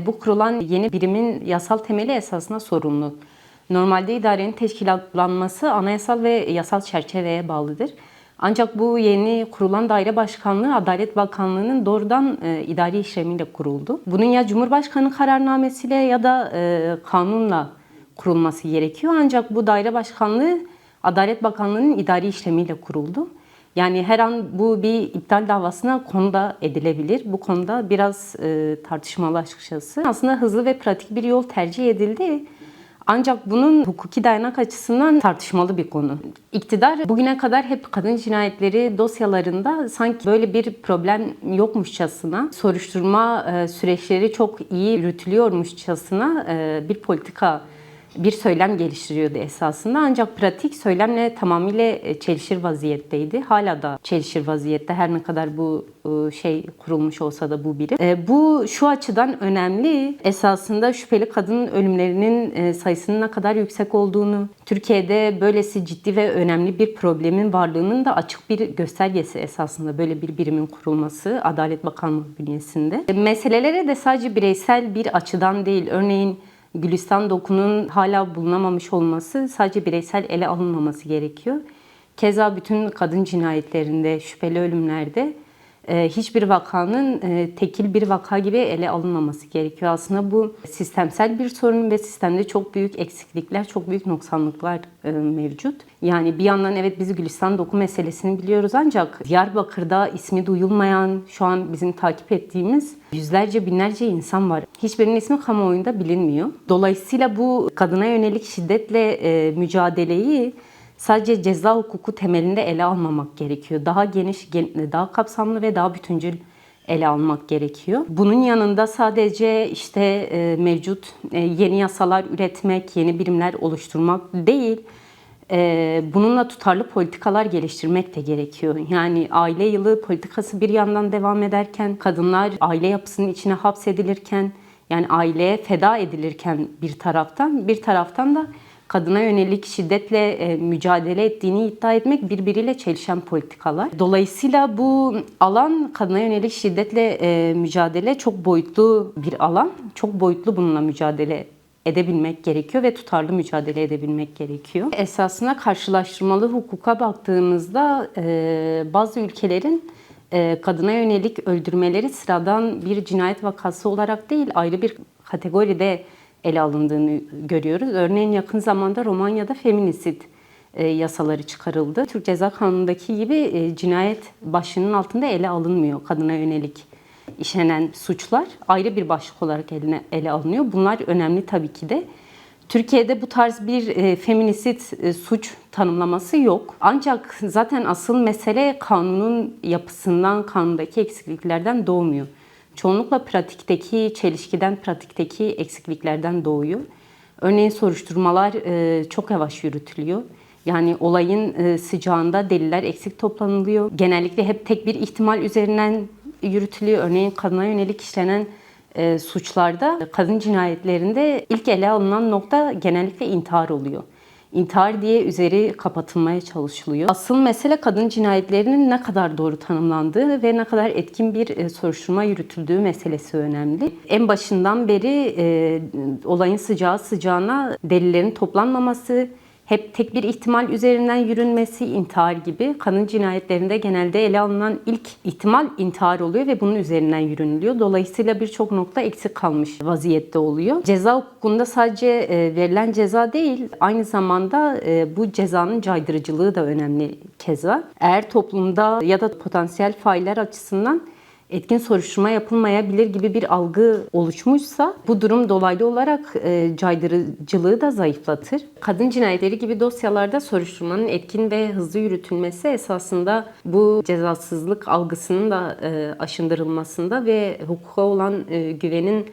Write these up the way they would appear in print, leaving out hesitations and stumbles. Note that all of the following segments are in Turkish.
Bu kurulan yeni birimin yasal temeli esasında sorumlu. Normalde idarenin teşkilatlanması anayasal ve yasal çerçeveye bağlıdır. Ancak bu yeni kurulan daire başkanlığı Adalet Bakanlığı'nın doğrudan idari işlemiyle kuruldu. Bunun ya Cumhurbaşkanı kararnamesiyle ya da kanunla kurulması gerekiyor. Ancak bu daire başkanlığı Adalet Bakanlığı'nın idari işlemiyle kuruldu. Yani her an bu bir iptal davasına konu da edilebilir. Bu konuda biraz tartışmalı açıkçası. Aslında hızlı ve pratik bir yol tercih edildi. Ancak bunun hukuki dayanak açısından tartışmalı bir konu. İktidar bugüne kadar hep kadın cinayetleri dosyalarında sanki böyle bir problem yokmuşçasına, soruşturma süreçleri çok iyi yürütülüyormuşçasına bir politika, bir söylem geliştiriyordu esasında. Ancak pratik söylemle tamamıyla çelişir vaziyetteydi. Hala da çelişir vaziyette her ne kadar bu kurulmuş olsa da bu birim. Bu şu açıdan önemli. Esasında şüpheli kadın ölümlerinin sayısının ne kadar yüksek olduğunu, Türkiye'de böylesi ciddi ve önemli bir problemin varlığının da açık bir göstergesi esasında böyle bir birimin kurulması Adalet Bakanlığı bünyesinde. Meselelere de sadece bireysel bir açıdan değil, örneğin Gülistan Doku'nun hala bulunamamış olması sadece bireysel ele alınmaması gerekiyor. Keza bütün kadın cinayetlerinde, şüpheli ölümlerde hiçbir vakanın tekil bir vaka gibi ele alınmaması gerekiyor. Aslında bu sistemsel bir sorun ve sistemde çok büyük eksiklikler, çok büyük noksanlıklar mevcut. Yani bir yandan evet biz Gülistan Doku meselesini biliyoruz ancak Diyarbakır'da ismi duyulmayan, şu an bizim takip ettiğimiz yüzlerce, binlerce insan var. Hiçbirinin ismi kamuoyunda bilinmiyor. Dolayısıyla bu kadına yönelik şiddetle mücadeleyi sadece ceza hukuku temelinde ele almamak gerekiyor. Daha geniş, daha kapsamlı ve daha bütüncül ele almak gerekiyor. Bunun yanında sadece mevcut yeni yasalar üretmek, yeni birimler oluşturmak değil, bununla tutarlı politikalar geliştirmek de gerekiyor. Yani aile yılı politikası bir yandan devam ederken, kadınlar aile yapısının içine hapsedilirken, yani aileye feda edilirken bir taraftan da kadına yönelik şiddetle mücadele ettiğini iddia etmek birbiriyle çelişen politikalar. Dolayısıyla bu alan kadına yönelik şiddetle mücadele çok boyutlu bir alan. Çok boyutlu bununla mücadele edebilmek gerekiyor ve tutarlı mücadele edebilmek gerekiyor. Esasına karşılaştırmalı hukuka baktığımızda bazı ülkelerin kadına yönelik öldürmeleri sıradan bir cinayet vakası olarak değil ayrı bir kategoride ele alındığını görüyoruz. Örneğin yakın zamanda Romanya'da feminisit yasaları çıkarıldı. Türk Ceza Kanunu'ndaki gibi cinayet başlığının altında ele alınmıyor. Kadına yönelik işlenen suçlar ayrı bir başlık olarak ele alınıyor. Bunlar önemli tabii ki de. Türkiye'de bu tarz bir feminisit suç tanımlaması yok. Ancak zaten asıl mesele kanunun yapısından, kanundaki eksikliklerden doğmuyor. Çoğunlukla pratikteki çelişkiden, pratikteki eksikliklerden doğuyor. Örneğin soruşturmalar çok yavaş yürütülüyor. Yani olayın sıcağında deliller eksik toplanılıyor. Genellikle hep tek bir ihtimal üzerinden yürütülüyor. Örneğin kadına yönelik işlenen suçlarda, kadın cinayetlerinde ilk ele alınan nokta genellikle intihar oluyor. İntihar diye üzeri kapatılmaya çalışılıyor. Asıl mesele kadın cinayetlerinin ne kadar doğru tanımlandığı ve ne kadar etkin bir soruşturma yürütüldüğü meselesi önemli. En başından beri olayın sıcağı sıcağına delillerin toplanmaması, hep tek bir ihtimal üzerinden yürünmesi, intihar gibi. Kadın cinayetlerinde genelde ele alınan ilk ihtimal intihar oluyor ve bunun üzerinden yürünülüyor. Dolayısıyla birçok nokta eksik kalmış vaziyette oluyor. Ceza hukukunda sadece verilen ceza değil, aynı zamanda bu cezanın caydırıcılığı da önemli keza. Eğer toplumda ya da potansiyel failler açısından etkin soruşturma yapılmayabilir gibi bir algı oluşmuşsa bu durum dolaylı olarak caydırıcılığı da zayıflatır. Kadın cinayetleri gibi dosyalarda soruşturmanın etkin ve hızlı yürütülmesi esasında bu cezasızlık algısının da aşındırılmasında ve hukuka olan güvenin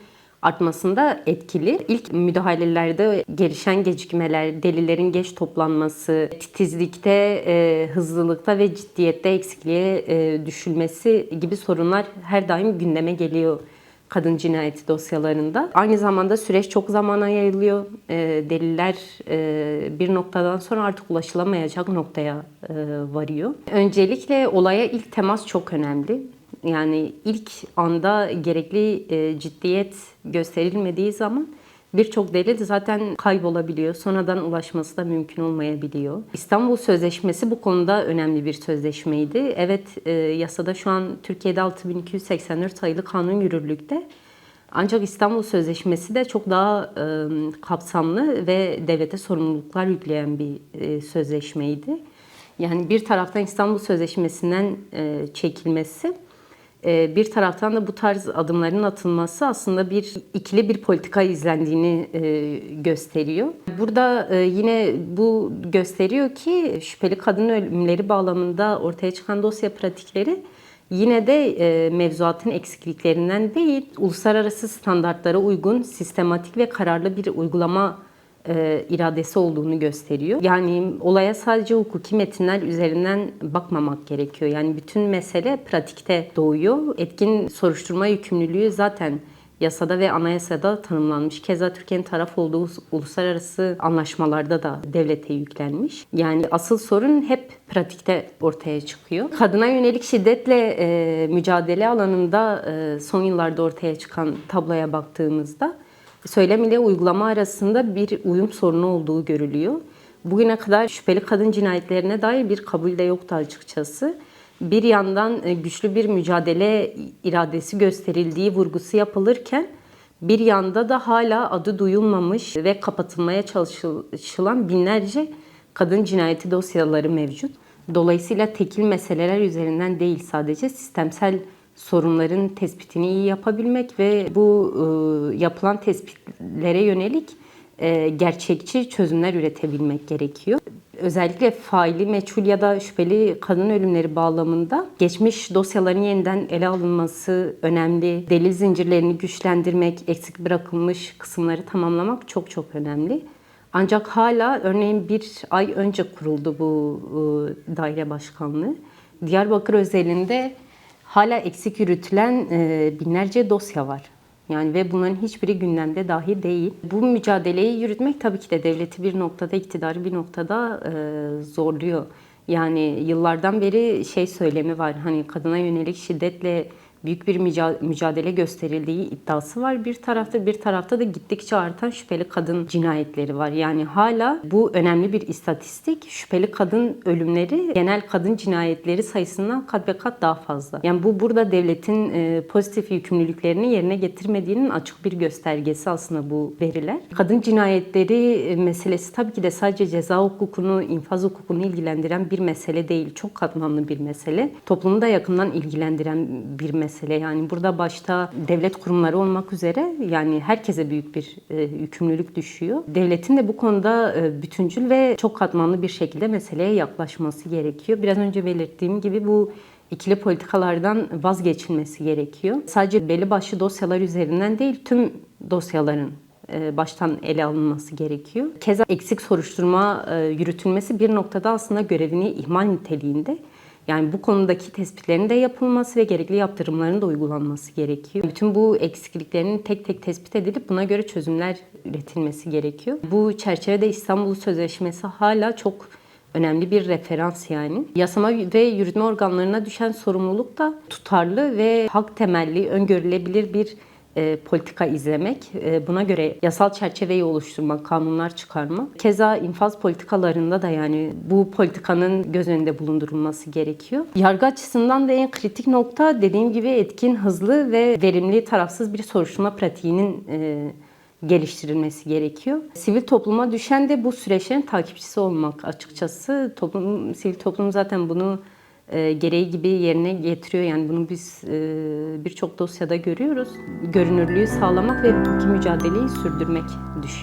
artmasında etkili. İlk müdahalelerde gelişen gecikmeler, delillerin geç toplanması, titizlikte, hızlılıkta ve ciddiyette eksikliğe düşülmesi gibi sorunlar her daim gündeme geliyor kadın cinayeti dosyalarında. Aynı zamanda süreç çok zamana yayılıyor. Deliller bir noktadan sonra artık ulaşılamayacak noktaya varıyor. Öncelikle olaya ilk temas çok önemli. Yani ilk anda gerekli ciddiyet gösterilmediği zaman birçok devlet zaten kaybolabiliyor. Sonradan ulaşması da mümkün olmayabiliyor. İstanbul Sözleşmesi bu konuda önemli bir sözleşmeydi. Evet, yasada şu an Türkiye'de 6284 sayılı kanun yürürlükte. Ancak İstanbul Sözleşmesi de çok daha kapsamlı ve devlete sorumluluklar yükleyen bir sözleşmeydi. Yani bir taraftan İstanbul Sözleşmesi'nden çekilmesi, bir taraftan da bu tarz adımların atılması aslında bir ikili bir politika izlendiğini gösteriyor. Burada yine bu gösteriyor ki şüpheli kadın ölümleri bağlamında ortaya çıkan dosya pratikleri yine de mevzuatın eksikliklerinden değil, uluslararası standartlara uygun, sistematik ve kararlı bir uygulama iradesi olduğunu gösteriyor. Yani olaya sadece hukuki metinler üzerinden bakmamak gerekiyor. Yani bütün mesele pratikte doğuyor. Etkin soruşturma yükümlülüğü zaten yasada ve anayasada tanımlanmış. Keza Türkiye'nin taraf olduğu uluslararası anlaşmalarda da devlete yüklenmiş. Yani asıl sorun hep pratikte ortaya çıkıyor. Kadına yönelik şiddetle mücadele alanında son yıllarda ortaya çıkan tabloya baktığımızda söylem ile uygulama arasında bir uyum sorunu olduğu görülüyor. Bugüne kadar şüpheli kadın cinayetlerine dair bir kabul de yoktu açıkçası. Bir yandan güçlü bir mücadele iradesi gösterildiği vurgusu yapılırken bir yanda da hala adı duyulmamış ve kapatılmaya çalışılan binlerce kadın cinayeti dosyaları mevcut. Dolayısıyla tekil meseleler üzerinden değil, sadece sistemsel sorunların tespitini iyi yapabilmek ve bu yapılan tespitlere yönelik gerçekçi çözümler üretebilmek gerekiyor. Özellikle faili meçhul ya da şüpheli kadın ölümleri bağlamında geçmiş dosyaların yeniden ele alınması önemli. Delil zincirlerini güçlendirmek, eksik bırakılmış kısımları tamamlamak çok çok önemli. Ancak hala örneğin bir ay önce kuruldu bu daire başkanlığı. Diyarbakır özelinde hala eksik yürütülen binlerce dosya var. Yani ve bunların hiçbiri gündemde dahi değil. Bu mücadeleyi yürütmek tabii ki de devleti bir noktada, iktidarı bir noktada zorluyor. Yani yıllardan beri söylemi var. Hani kadına yönelik şiddetle büyük bir mücadele gösterildiği iddiası var bir tarafta da gittikçe artan şüpheli kadın cinayetleri var. Yani hala bu önemli bir istatistik. Şüpheli kadın ölümleri genel kadın cinayetleri sayısından kat ve kat daha fazla. Yani bu burada devletin pozitif yükümlülüklerini yerine getirmediğinin açık bir göstergesi aslında bu veriler. Kadın cinayetleri meselesi tabii ki de sadece ceza hukukunu, infaz hukukunu ilgilendiren bir mesele değil. Çok katmanlı bir mesele. Toplumu da yakından ilgilendiren bir mesele. Yani burada başta devlet kurumları olmak üzere yani herkese büyük bir yükümlülük düşüyor. Devletin de bu konuda bütüncül ve çok katmanlı bir şekilde meseleye yaklaşması gerekiyor. Biraz önce belirttiğim gibi bu ikili politikalardan vazgeçilmesi gerekiyor. Sadece belli başlı dosyalar üzerinden değil, tüm dosyaların baştan ele alınması gerekiyor. Keza eksik soruşturma yürütülmesi bir noktada aslında görevini ihmal niteliğinde. Yani bu konudaki tespitlerin de yapılması ve gerekli yaptırımların da uygulanması gerekiyor. Bütün bu eksikliklerin tek tek tespit edilip buna göre çözümler üretilmesi gerekiyor. Bu çerçevede İstanbul Sözleşmesi hala çok önemli bir referans yani. Yasama ve yürütme organlarına düşen sorumluluk da tutarlı ve hak temelli, öngörülebilir bir politika izlemek, buna göre yasal çerçeveyi oluşturmak, kanunlar çıkarmak. Keza infaz politikalarında da yani bu politikanın göz önünde bulundurulması gerekiyor. Yargı açısından da en kritik nokta dediğim gibi etkin, hızlı ve verimli, tarafsız bir soruşturma pratiğinin geliştirilmesi gerekiyor. Sivil topluma düşen de bu süreçlerin takipçisi olmak açıkçası. Sivil toplum zaten bunu gereği gibi yerine getiriyor. Yani bunu biz birçok dosyada görüyoruz. Görünürlüğü sağlamak ve hukuki mücadeleyi sürdürmek düşüyor.